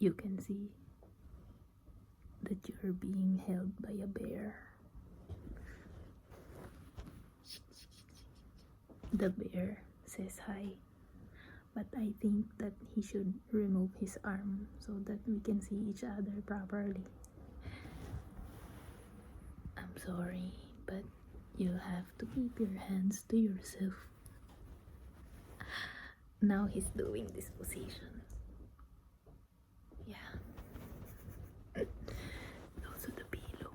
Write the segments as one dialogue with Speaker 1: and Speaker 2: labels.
Speaker 1: you can see that you're being held by a bear. The bear says hi, but I think that he should remove his arm so that we can see each other properly. I'm sorry, but you have to keep your hands to yourself. Now he's doing this position. Yeah. Also the pillow.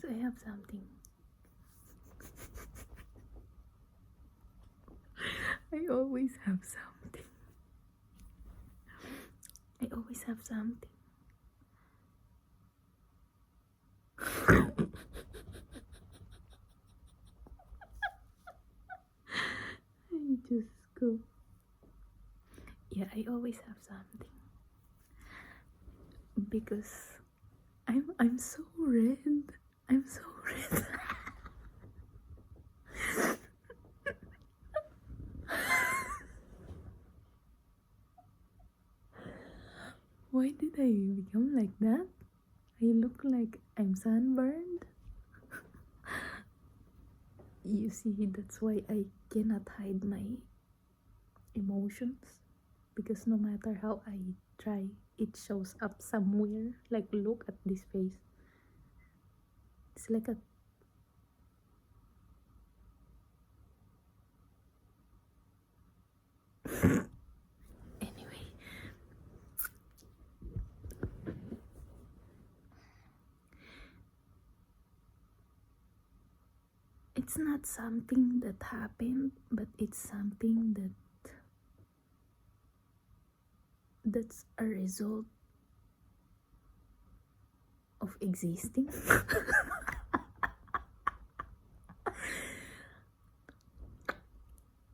Speaker 1: So I have something. I always have something. I always have something. I just go. Yeah, I always have something. Because I'm so red. I'm so red. Why did I become like that? I look like I'm sunburned. You see, that's why I cannot hide my emotions. Because no matter how I try, it shows up somewhere. Like, look at this face. It's like a anyway. It's not something that happened, but it's something that's a result of existing.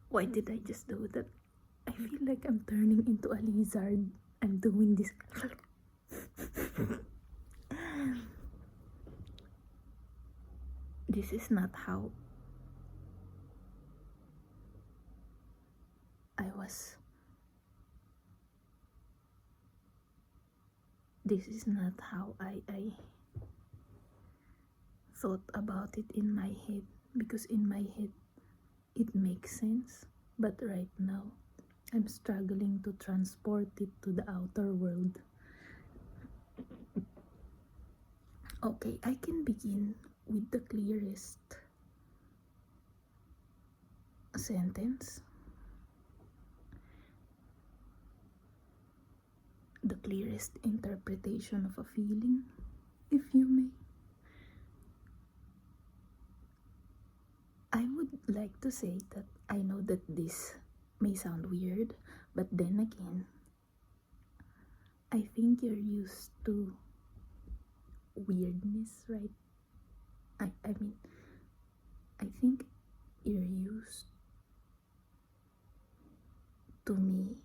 Speaker 1: Why did I just do that? I feel like I'm turning into a lizard. I'm doing this. This is not how I was. This is not how I thought about it in my head. Because in my head, it makes sense. But right now, I'm struggling to transport it to the outer world. Okay, I can begin with the clearest sentence. The clearest interpretation of a feeling, if you may. I would like to say that I know that this may sound weird, but then again, I think you're used to weirdness, right? I mean, I think you're used to me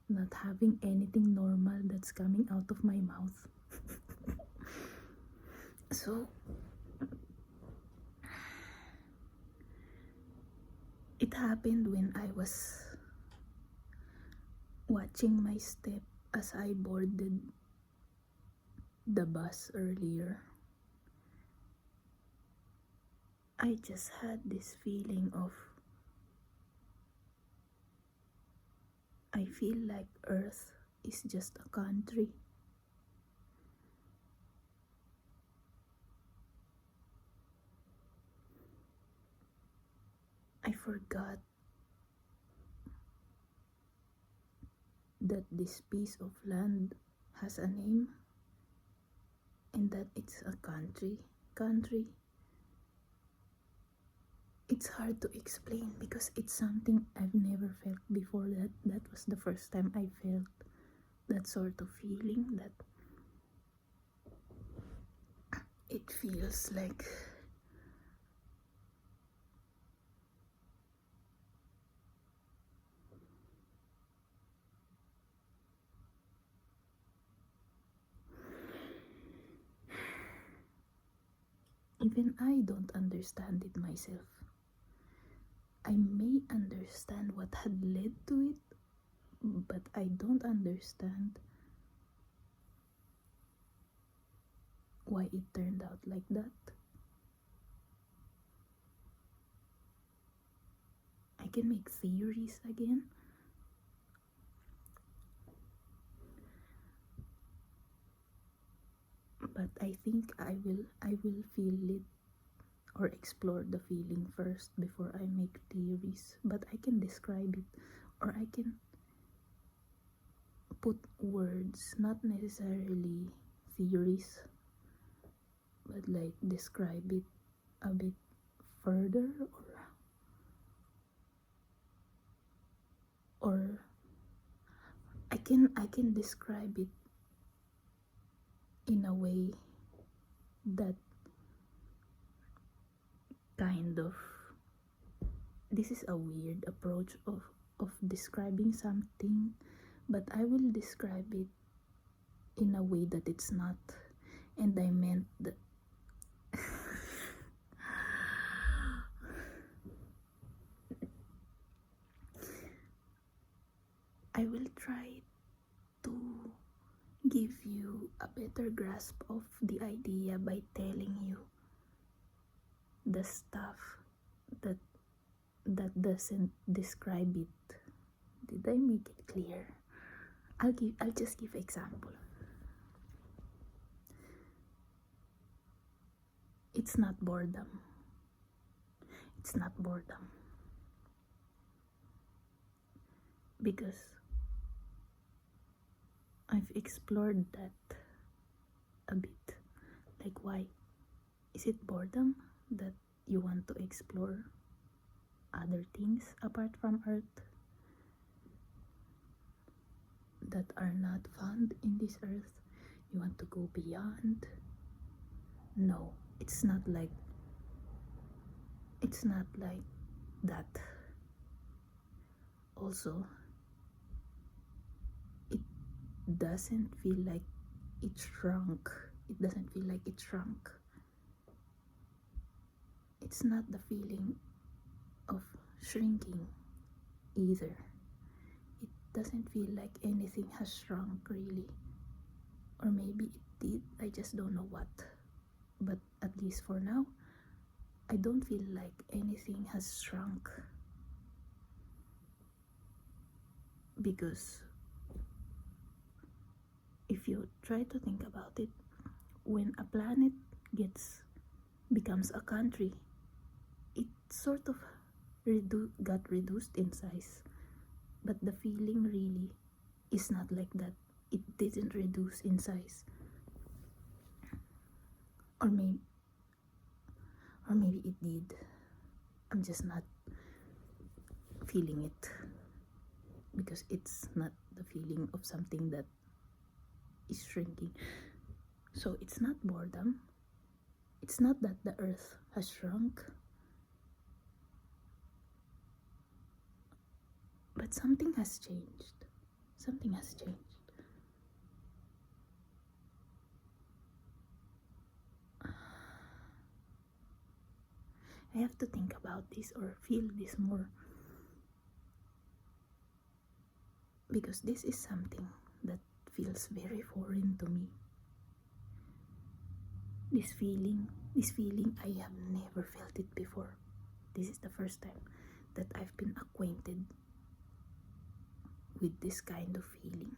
Speaker 1: not having anything normal that's coming out of my mouth. So, it happened when I was watching my step as I boarded the bus earlier. I just had this feeling of I feel like Earth is just a country. I forgot that this piece of land has a name and that it's a country. It's hard to explain because it's something I've never felt before. That was the first time I felt that sort of feeling, that it feels like even I don't understand it myself. I may understand what had led to it, but I don't understand why it turned out like that. I can make theories again, but I think I will feel it or explore the feeling first before I make theories. But I can describe it, or I can put words, not necessarily theories, but like describe it a bit further, or I can describe it in a way that kind of, this is a weird approach of describing something, but I will describe it in a way that it's not. And I meant that I will try to give you a better grasp of the idea by telling you the stuff that doesn't describe it. Did I make it clear? I'll just give example. It's not boredom. It's not boredom. Because I've explored that a bit. Like, why? Is it boredom that you want to explore other things apart from Earth that are not found in this Earth? You want to go beyond? No, it's not like that. Also, it doesn't feel like it shrunk. It doesn't feel like it shrunk. It's not the feeling of shrinking either. It doesn't feel like anything has shrunk really. Or maybe it did, I just don't know what. But at least for now, I don't feel like anything has shrunk. Because if you try to think about it, when a planet becomes a country, it sort of got reduced in size. But the feeling really is not like that. It didn't reduce in size. Or maybe it did. I'm just not feeling it, because it's not the feeling of something that is shrinking. So it's not boredom. It's not that the Earth has shrunk, but something has changed. Something has changed. I have to think about this or feel this more, because this is something that feels very foreign to me. This feeling, I have never felt it before. This is the first time that I've been acquainted with this kind of feeling.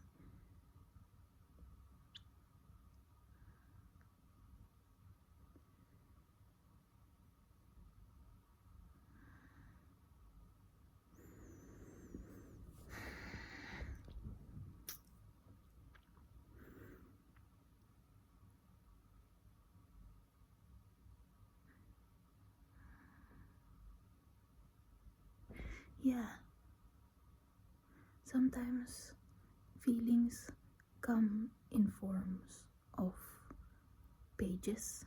Speaker 1: Yeah, sometimes feelings come in forms of pages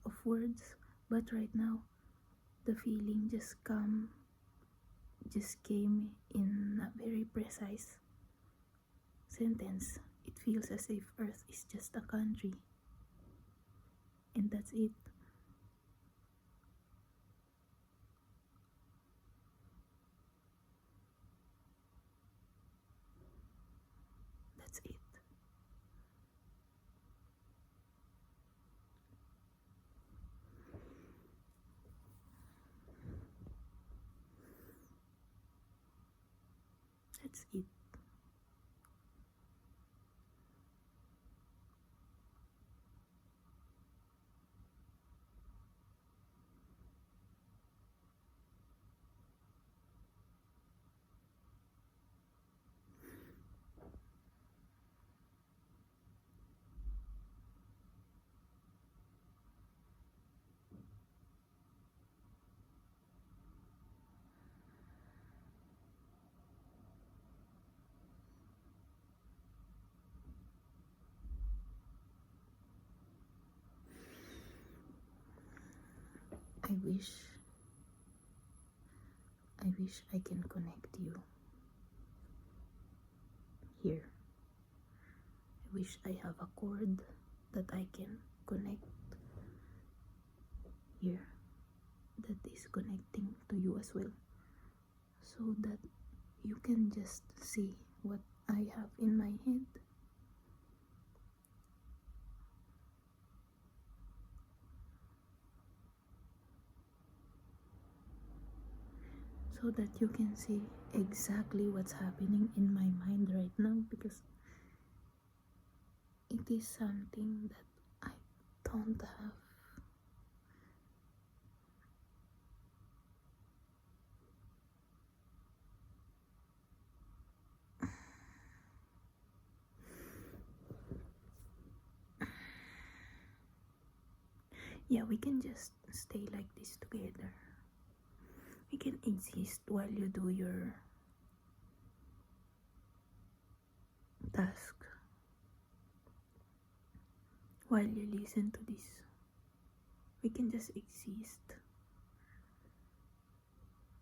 Speaker 1: of words, but right now the feeling just came in a very precise sentence. It feels as if Earth is just a country, and that's it. That's it. That's it. I wish I can connect you here. I wish I have a cord that I can connect here, that is connecting to you as well, so that you can just see what I have in my head. So that you can see exactly what's happening in my mind right now, because it is something that I don't have. Yeah, we can just stay like this together. We can exist while you do your task, while you listen to this. We can just exist.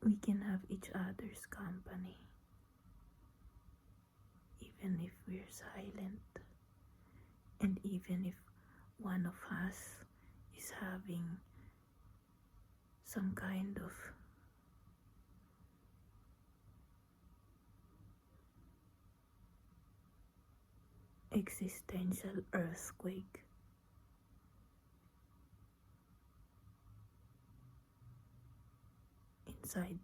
Speaker 1: We can have each other's company, even if we're silent, and even if one of us is having some kind of existential earthquake. Inside.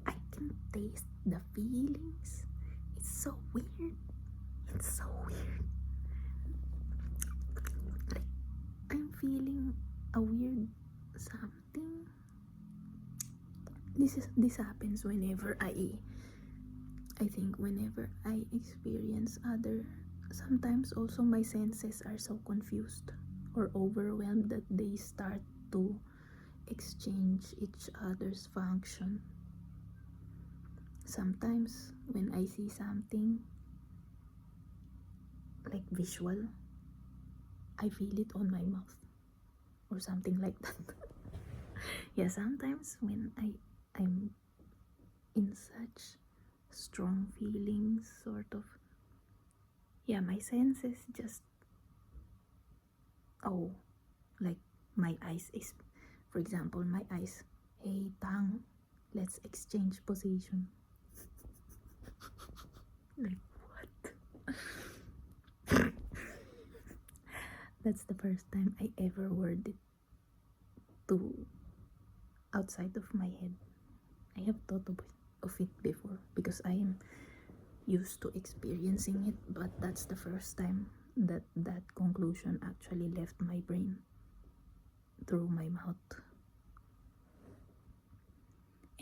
Speaker 1: I can taste the feelings. It's so weird. It's so weird. Like, I'm feeling a weird something. This happens whenever I think whenever I experience other, sometimes also my senses are so confused or overwhelmed that they start to exchange each other's function. Sometimes when I see something like visual, I feel it on my mouth or something like that. Yeah, sometimes when I'm in such strong feelings, sort of, yeah, my senses just, oh, like my eyes is, for example, my eyes, hey Tang, let's exchange position. Like, what? That's the first time I ever word it to outside of my head. I have thought of it before because I am used to experiencing it, but that's the first time that that conclusion actually left my brain. through my mouth.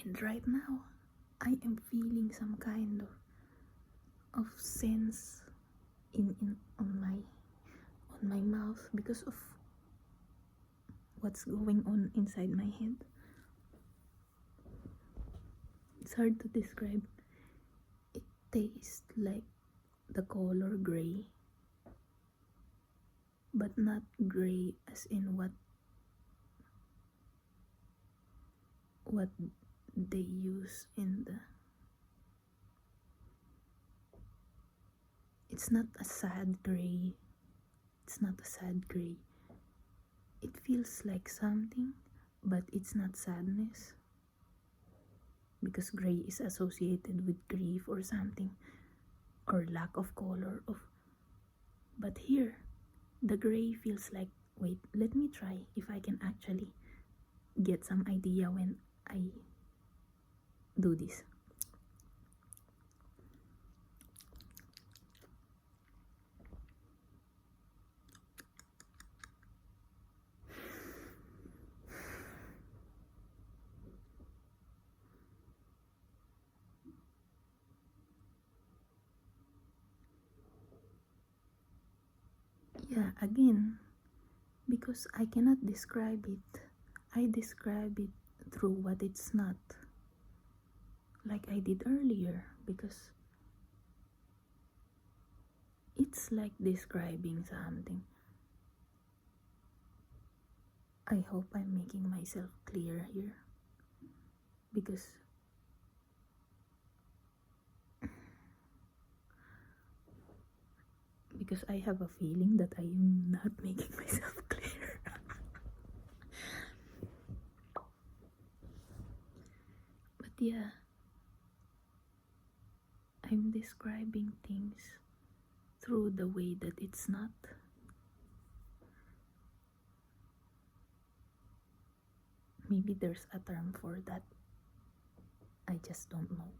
Speaker 1: And right now, I am feeling some kind of sense in on my mouth because of what's going on inside my head. It's hard to describe. It tastes like the color gray, but not gray as in what they use in the. It's not a sad gray. It's not a sad gray. It feels like something, but it's not sadness. Because gray is associated with grief or something, or lack of color of. But here, the gray feels like, wait, let me try if I can actually get some idea when I do this. Yeah, again, because I cannot describe it, I describe it through what it's not, like I did earlier, because it's like describing something. I hope I'm making myself clear here, because I have a feeling that I am not making myself clear. But yeah, I'm describing things through the way that it's not. Maybe there's a term for that. I just don't know.